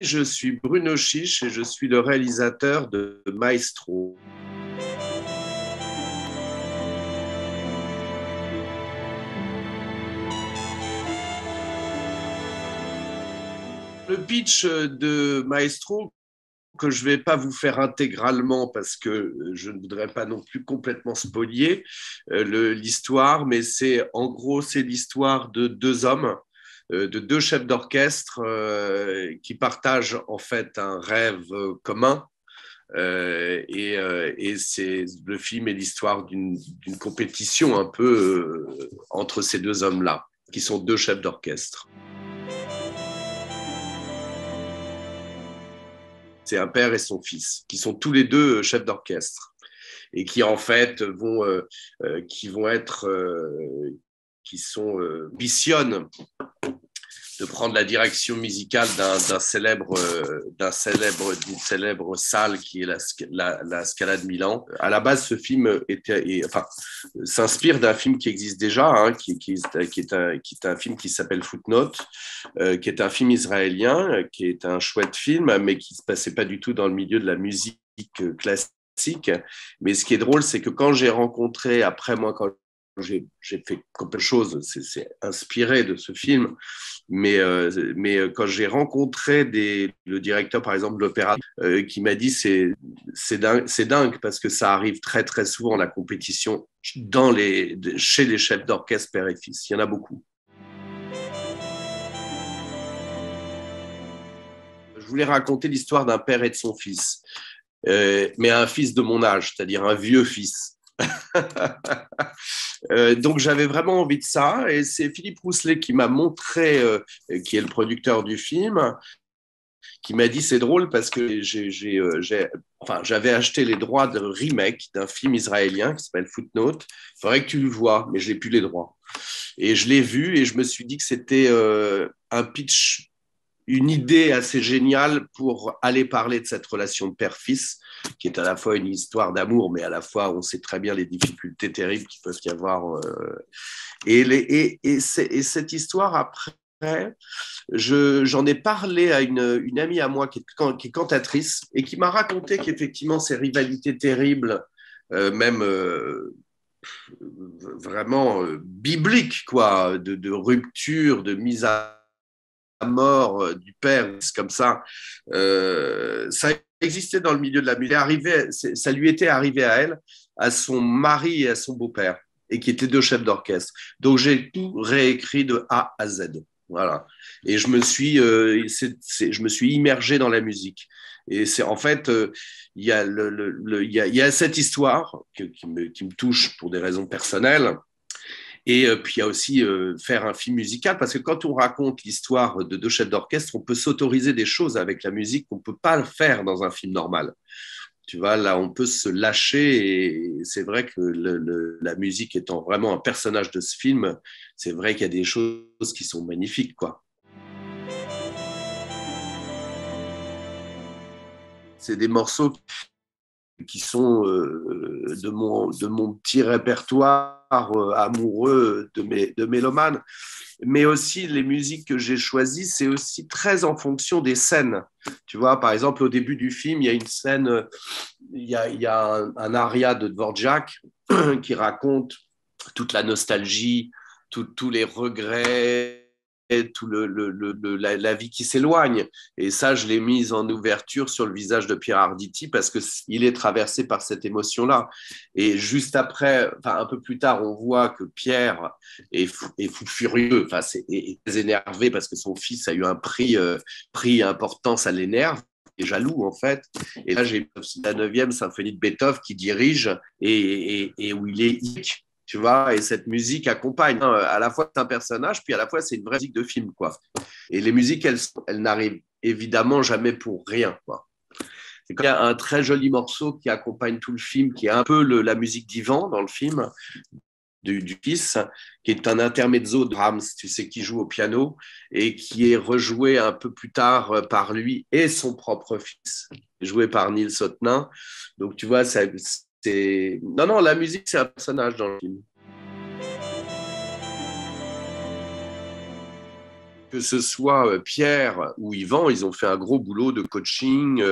Je suis Bruno Chiche et je suis le réalisateur de Maestro. Le pitch de Maestro, que je ne vais pas vous faire intégralement parce que je ne voudrais pas non plus complètement spolier l'histoire, mais en gros, c'est l'histoire de deux hommes, de deux chefs d'orchestre qui partagent en fait un rêve commun. Le film est l'histoire d'une compétition un peu entre ces deux hommes-là, qui sont deux chefs d'orchestre. C'est un père et son fils, qui sont tous les deux chefs d'orchestre et qui en fait ambitionnent de prendre la direction musicale d'une célèbre salle qui est la Scala de Milan. À la base, ce film s'inspire d'un film qui existe déjà, hein, qui est un film qui s'appelle Footnote, qui est un film israélien, qui est un chouette film, mais qui ne se passait pas du tout dans le milieu de la musique classique. Mais ce qui est drôle, c'est que quand j'ai rencontré, après moi, quand j'ai fait quelque chose, c'est inspiré de ce film, mais quand j'ai rencontré le directeur, par exemple, de l'opéra, qui m'a dit c'est dingue parce que ça arrive très très souvent la compétition chez les chefs d'orchestre père et fils. Il y en a beaucoup. Je voulais raconter l'histoire d'un père et de son fils, mais un fils de mon âge, c'est-à-dire un vieux fils. Donc j'avais vraiment envie de ça et c'est Philippe Rousselet qui m'a montré, qui est le producteur du film, qui m'a dit c'est drôle parce que j'avais acheté les droits de remake d'un film israélien qui s'appelle Footnote. Il faudrait que tu le vois, mais je n'ai plus les droits. Et je l'ai vu et je me suis dit que c'était un pitch, une idée assez géniale pour aller parler de cette relation de père-fils, qui est à la fois une histoire d'amour, mais à la fois, on sait très bien les difficultés terribles qui peuvent y avoir. Et cette histoire, après, j'en ai parlé à une amie à moi qui est cantatrice et qui m'a raconté qu'effectivement, ces rivalités terribles, même vraiment bibliques, quoi, de rupture, de mise à mort du père, comme ça existait dans le milieu de la musique. Ça lui était arrivé à elle, à son mari et à son beau-père, et qui étaient deux chefs d'orchestre. Donc j'ai tout réécrit de A à Z. Voilà. Et je me suis immergé dans la musique. Et c'est en fait, il y a il y a cette histoire qui me touche pour des raisons personnelles. Et puis, il y a aussi faire un film musical, parce que quand on raconte l'histoire de deux chefs d'orchestre, on peut s'autoriser des choses avec la musique qu'on ne peut pas faire dans un film normal. Tu vois, là, on peut se lâcher et c'est vrai que la musique étant vraiment un personnage de ce film, c'est vrai qu'il y a des choses qui sont magnifiques, quoi. C'est des morceaux qui sont de mon petit répertoire amoureux de mélomane. Mais aussi, les musiques que j'ai choisies, c'est aussi très en fonction des scènes. Tu vois, par exemple, au début du film, il y a une scène, il y a un aria de Dvorak qui raconte toute la nostalgie, tous les regrets, tout la vie qui s'éloigne. Et ça, je l'ai mise en ouverture sur le visage de Pierre Arditi parce qu'il est traversé par cette émotion-là. Et juste après, enfin, un peu plus tard, on voit que Pierre est fou furieux, enfin, est très énervé parce que son fils a eu un prix important, ça l'énerve. Et jaloux en fait. Et là, j'ai la 9e symphonie de Beethoven qui dirige et où il est tu vois, et cette musique accompagne. À la fois c'est un personnage, puis à la fois c'est une vraie musique de film, quoi. Et les musiques, elles n'arrivent évidemment jamais pour rien, quoi. C'est quand il y a un très joli morceau qui accompagne tout le film, qui est un peu la musique d'Ivan dans le film, du fils, qui est un intermezzo de Brahms, tu sais, qui joue au piano, et qui est rejoué un peu plus tard par lui et son propre fils, joué par Nils Otnin. Donc tu vois, c'est... Non, non, la musique, c'est un personnage dans le film. Que ce soit Pierre ou Yvan, ils ont fait un gros boulot de coaching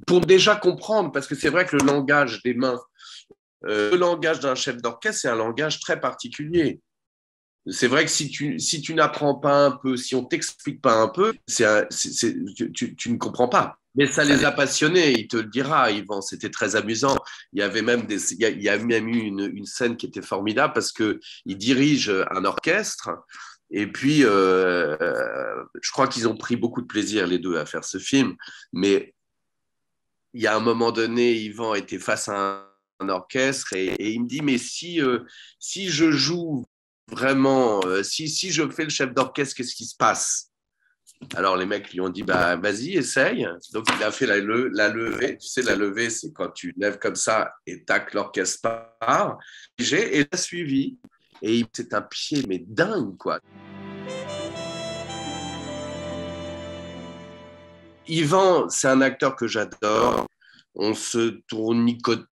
pour déjà comprendre, parce que c'est vrai que le langage des mains, le langage d'un chef d'orchestre, c'est un langage très particulier. C'est vrai que si tu n'apprends pas un peu, si on t'explique pas un peu, tu ne comprends pas. Mais ça les a passionnés, il te le dira, Yvan, c'était très amusant. Il y avait même il y a même eu une scène qui était formidable parce que il dirige un orchestre et puis je crois qu'ils ont pris beaucoup de plaisir les deux à faire ce film. Mais il y a un moment donné, Yvan était face à un orchestre et il me dit mais si je joue vraiment, si je fais le chef d'orchestre, qu'est-ce qui se passe? Alors les mecs lui ont dit bah vas-y essaye. Donc il a fait la levée. Tu sais la levée c'est quand tu lèves comme ça et tac l'orchestre part. Et il a suivi et c'est un pied mais dingue quoi. Yvan c'est un acteur que j'adore. On se tournicotait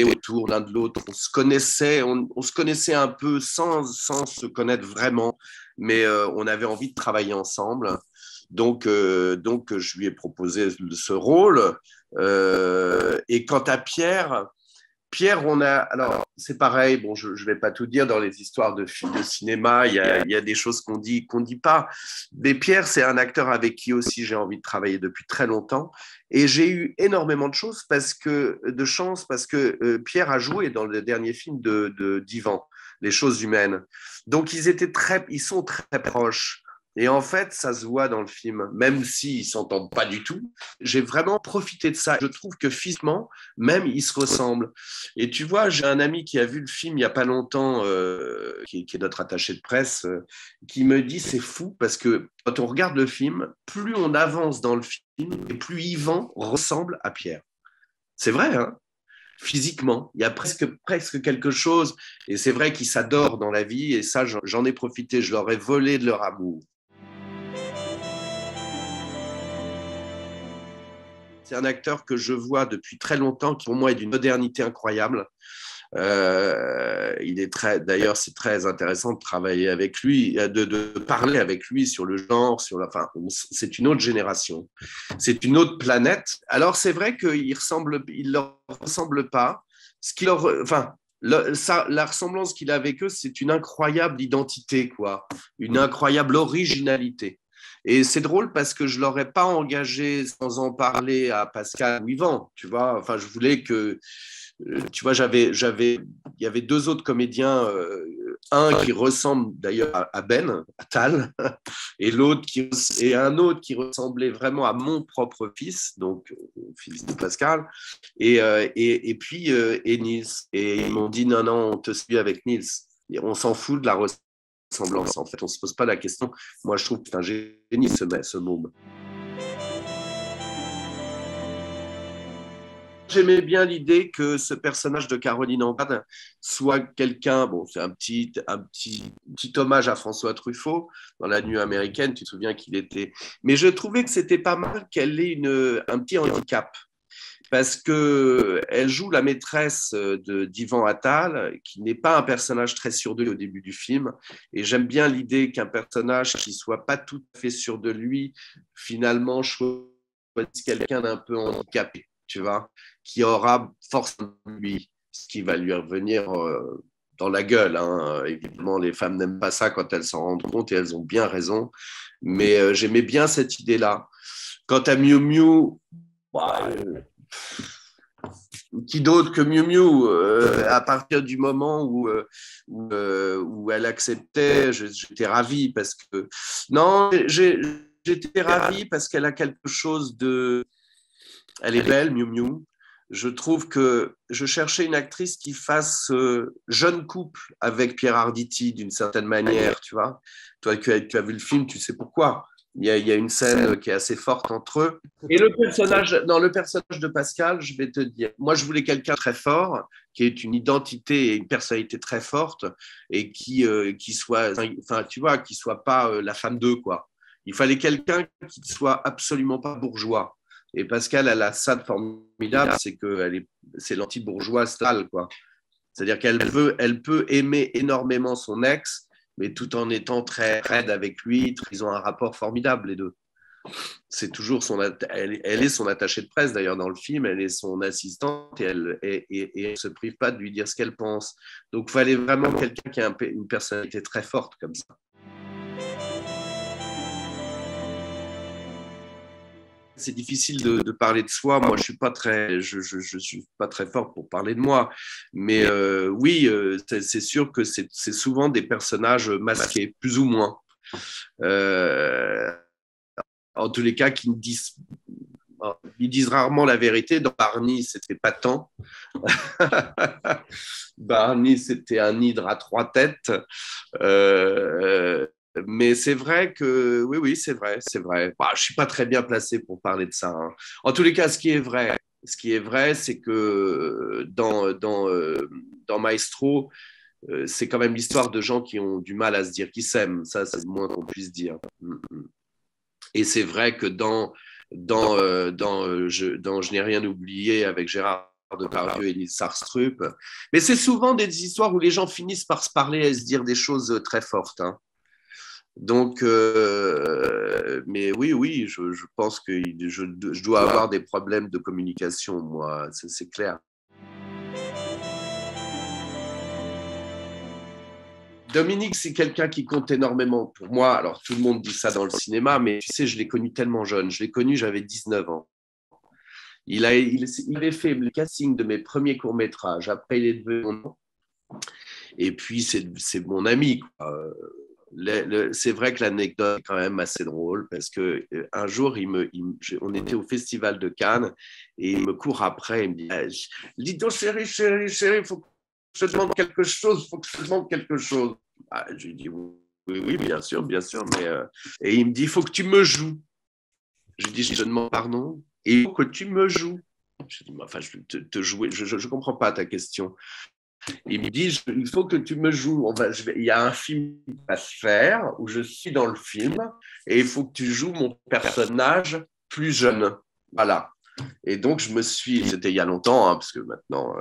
autour l'un de l'autre. On se connaissait un peu sans se connaître vraiment, mais on avait envie de travailler ensemble. Donc, je lui ai proposé ce rôle. Et quant à Pierre, alors c'est pareil, bon, je ne vais pas tout dire dans les histoires de films de cinéma, il y a des choses qu'on dit pas. Mais Pierre, c'est un acteur avec qui aussi j'ai envie de travailler depuis très longtemps. Et j'ai eu énormément de chance parce que Pierre a joué dans le dernier film d'Ivan, Les choses humaines. Donc ils sont très proches. Et en fait, ça se voit dans le film, même s'ils ne s'entendent pas du tout. J'ai vraiment profité de ça. Je trouve que physiquement, même, ils se ressemblent. Et tu vois, j'ai un ami qui a vu le film il n'y a pas longtemps, qui est notre attaché de presse, qui me dit c'est fou parce que quand on regarde le film, plus on avance dans le film et plus Yvan ressemble à Pierre. C'est vrai, hein? Physiquement, il y a presque quelque chose. Et c'est vrai qu'ils s'adorent dans la vie et ça, j'en ai profité. Je leur ai volé de leur amour. C'est un acteur que je vois depuis très longtemps, qui pour moi est d'une modernité incroyable. D'ailleurs, c'est très intéressant de travailler avec lui, de parler avec lui sur le genre, c'est une autre génération, c'est une autre planète. Alors c'est vrai il leur ressemble pas. La ressemblance qu'il a avec eux, c'est une incroyable identité, quoi, une incroyable originalité. Et c'est drôle parce que je ne l'aurais pas engagé sans en parler à Pascal ou Yvan, tu vois. Enfin, je voulais que, tu vois, il y avait deux autres comédiens, un qui ressemble d'ailleurs à Ben, à Tal, et un autre qui ressemblait vraiment à mon propre fils, donc fils de Pascal, et puis Nils. Et ils m'ont dit non, non, on te suit avec Nils. Et on s'en fout de la ressemblance. En fait, on ne se pose pas la question. Moi, je trouve que c'est un génie, ce môme. J'aimais bien l'idée que ce personnage de Caroline Anglade soit quelqu'un, bon, c'est un petit hommage à François Truffaut dans La Nuit américaine, tu te souviens qu'il était. Mais je trouvais que c'était pas mal qu'elle ait un petit handicap parce qu'elle joue la maîtresse d'Ivan Attal, qui n'est pas un personnage très sûr de lui au début du film. Et j'aime bien l'idée qu'un personnage qui ne soit pas tout à fait sûr de lui, finalement, choisisse quelqu'un d'un peu handicapé, tu vois, qui aura forcément lui, ce qui va lui revenir dans la gueule. Hein. Évidemment, les femmes n'aiment pas ça quand elles s'en rendent compte et elles ont bien raison. Mais j'aimais bien cette idée-là. Quant à Miu Miu, bah, qui d'autre que Miu Miu à partir du moment où elle acceptait, j'étais ravi parce que non, j'étais ravi parce qu'elle a quelque chose de, elle est belle Miu Miu. Je trouve que je cherchais une actrice qui fasse jeune couple avec Pierre Arditi d'une certaine manière, tu vois. Toi, tu as vu le film, tu sais pourquoi. Il y a une scène qui est assez forte entre eux. Et le personnage de Pascal, je vais te dire, moi je voulais quelqu'un de très fort, qui ait une identité et une personnalité très forte, et qui soit, enfin tu vois, qui soit pas la femme d'eux, quoi. Il fallait quelqu'un qui ne soit absolument pas bourgeois. Et Pascal, elle a ça de formidable, c'est l'anti-bourgeois style, quoi. C'est-à-dire elle peut aimer énormément son ex, mais tout en étant très raide avec lui. Ils ont un rapport formidable, les deux. C'est toujours elle est son attachée de presse d'ailleurs dans le film, elle est son assistante et elle se prive pas de lui dire ce qu'elle pense. Donc il fallait vraiment quelqu'un qui a une personnalité très forte comme ça. C'est difficile de parler de soi. Moi, je suis pas très, je suis pas très fort pour parler de moi. Mais oui, c'est sûr que c'est souvent des personnages masqués, plus ou moins. Euh, En tous les cas, ils disent rarement la vérité. Dans Barney, c'était pas tant. Barney, c'était un hydre à 3 têtes. Euh, mais c'est vrai que, oui, oui, c'est vrai, c'est vrai. Bah, je suis pas très bien placé pour parler de ça, hein. En tous les cas, ce qui est vrai, c'est que dans Maestro, c'est quand même l'histoire de gens qui ont du mal à se dire qu'ils s'aiment. Ça, c'est le moins qu'on puisse dire. Et c'est vrai que dans Je n'ai rien oublié avec Gérard Depardieu et Nils Sarstrup, mais c'est souvent des histoires où les gens finissent par se parler et se dire des choses très fortes, hein. Donc, mais oui, oui, je pense que je dois avoir des problèmes de communication, moi, c'est clair. Dominique, c'est quelqu'un qui compte énormément pour moi. Alors, tout le monde dit ça dans le cinéma, mais tu sais, je l'ai connu tellement jeune. Je l'ai connu, j'avais 19 ans. Il avait fait le casting de mes premiers courts-métrages. Après, il est devenu mon nom. Et puis, c'est mon ami, quoi. C'est vrai que l'anecdote est quand même assez drôle parce que un jour, on était au Festival de Cannes et il me court après. Il me dit dis donc, chérie, chérie, chérie, il faut que je te demande quelque chose, il faut que je te demande quelque chose. Ah, je lui dis oui, oui, bien sûr, mais et il me dit il faut que tu me joues. Je lui dis je te demande pardon, et il faut que tu me joues. Je dis enfin, je vais te jouer, je ne comprends pas ta question. Il me dit il faut que tu me joues. Il y a un film à faire où je suis dans le film et il faut que tu joues mon personnage plus jeune. Voilà. Et donc, c'était il y a longtemps, hein, parce que maintenant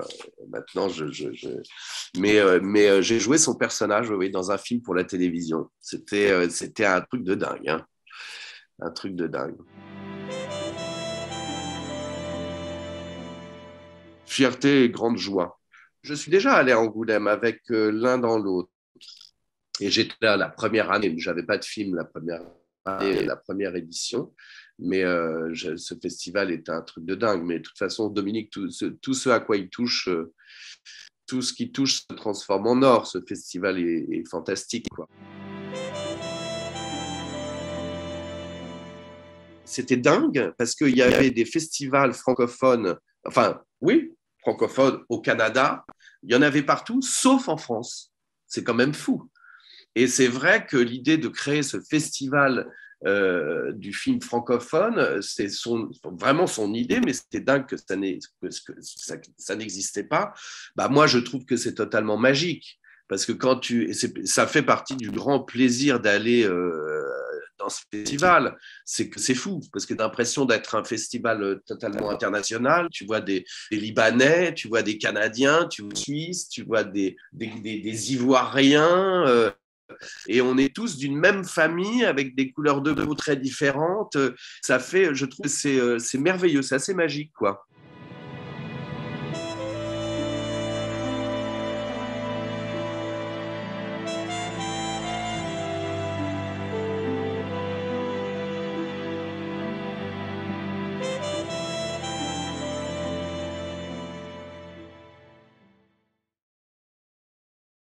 mais j'ai joué son personnage, oui, dans un film pour la télévision. C'était un truc de dingue, hein, un truc de dingue. Fierté et grande joie. Je suis déjà allé à Angoulême avec l'un dans l'autre. Et j'étais là la première année, je n'avais pas de film la première année, la première édition. Mais ce festival est un truc de dingue. Mais de toute façon, Dominique, tout ce à quoi il touche, tout ce qui touche se transforme en or. Ce festival est fantastique, quoi. C'était dingue parce qu'il y avait des festivals francophones, enfin, oui, francophones au Canada. Il y en avait partout, sauf en France. C'est quand même fou. Et c'est vrai que l'idée de créer ce festival du film francophone, c'est vraiment son idée, mais c'était dingue que ça n'existait pas. Bah, moi, je trouve que c'est totalement magique, parce que ça fait partie du grand plaisir d'aller dans ce festival, c'est que c'est fou, parce que tu as l'impression d'être un festival totalement international. Tu vois des Libanais, tu vois des Canadiens, tu vois des Suisses, tu vois des Ivoiriens. Et on est tous d'une même famille avec des couleurs de peau très différentes. Ça fait, je trouve, c'est merveilleux, c'est assez magique, quoi.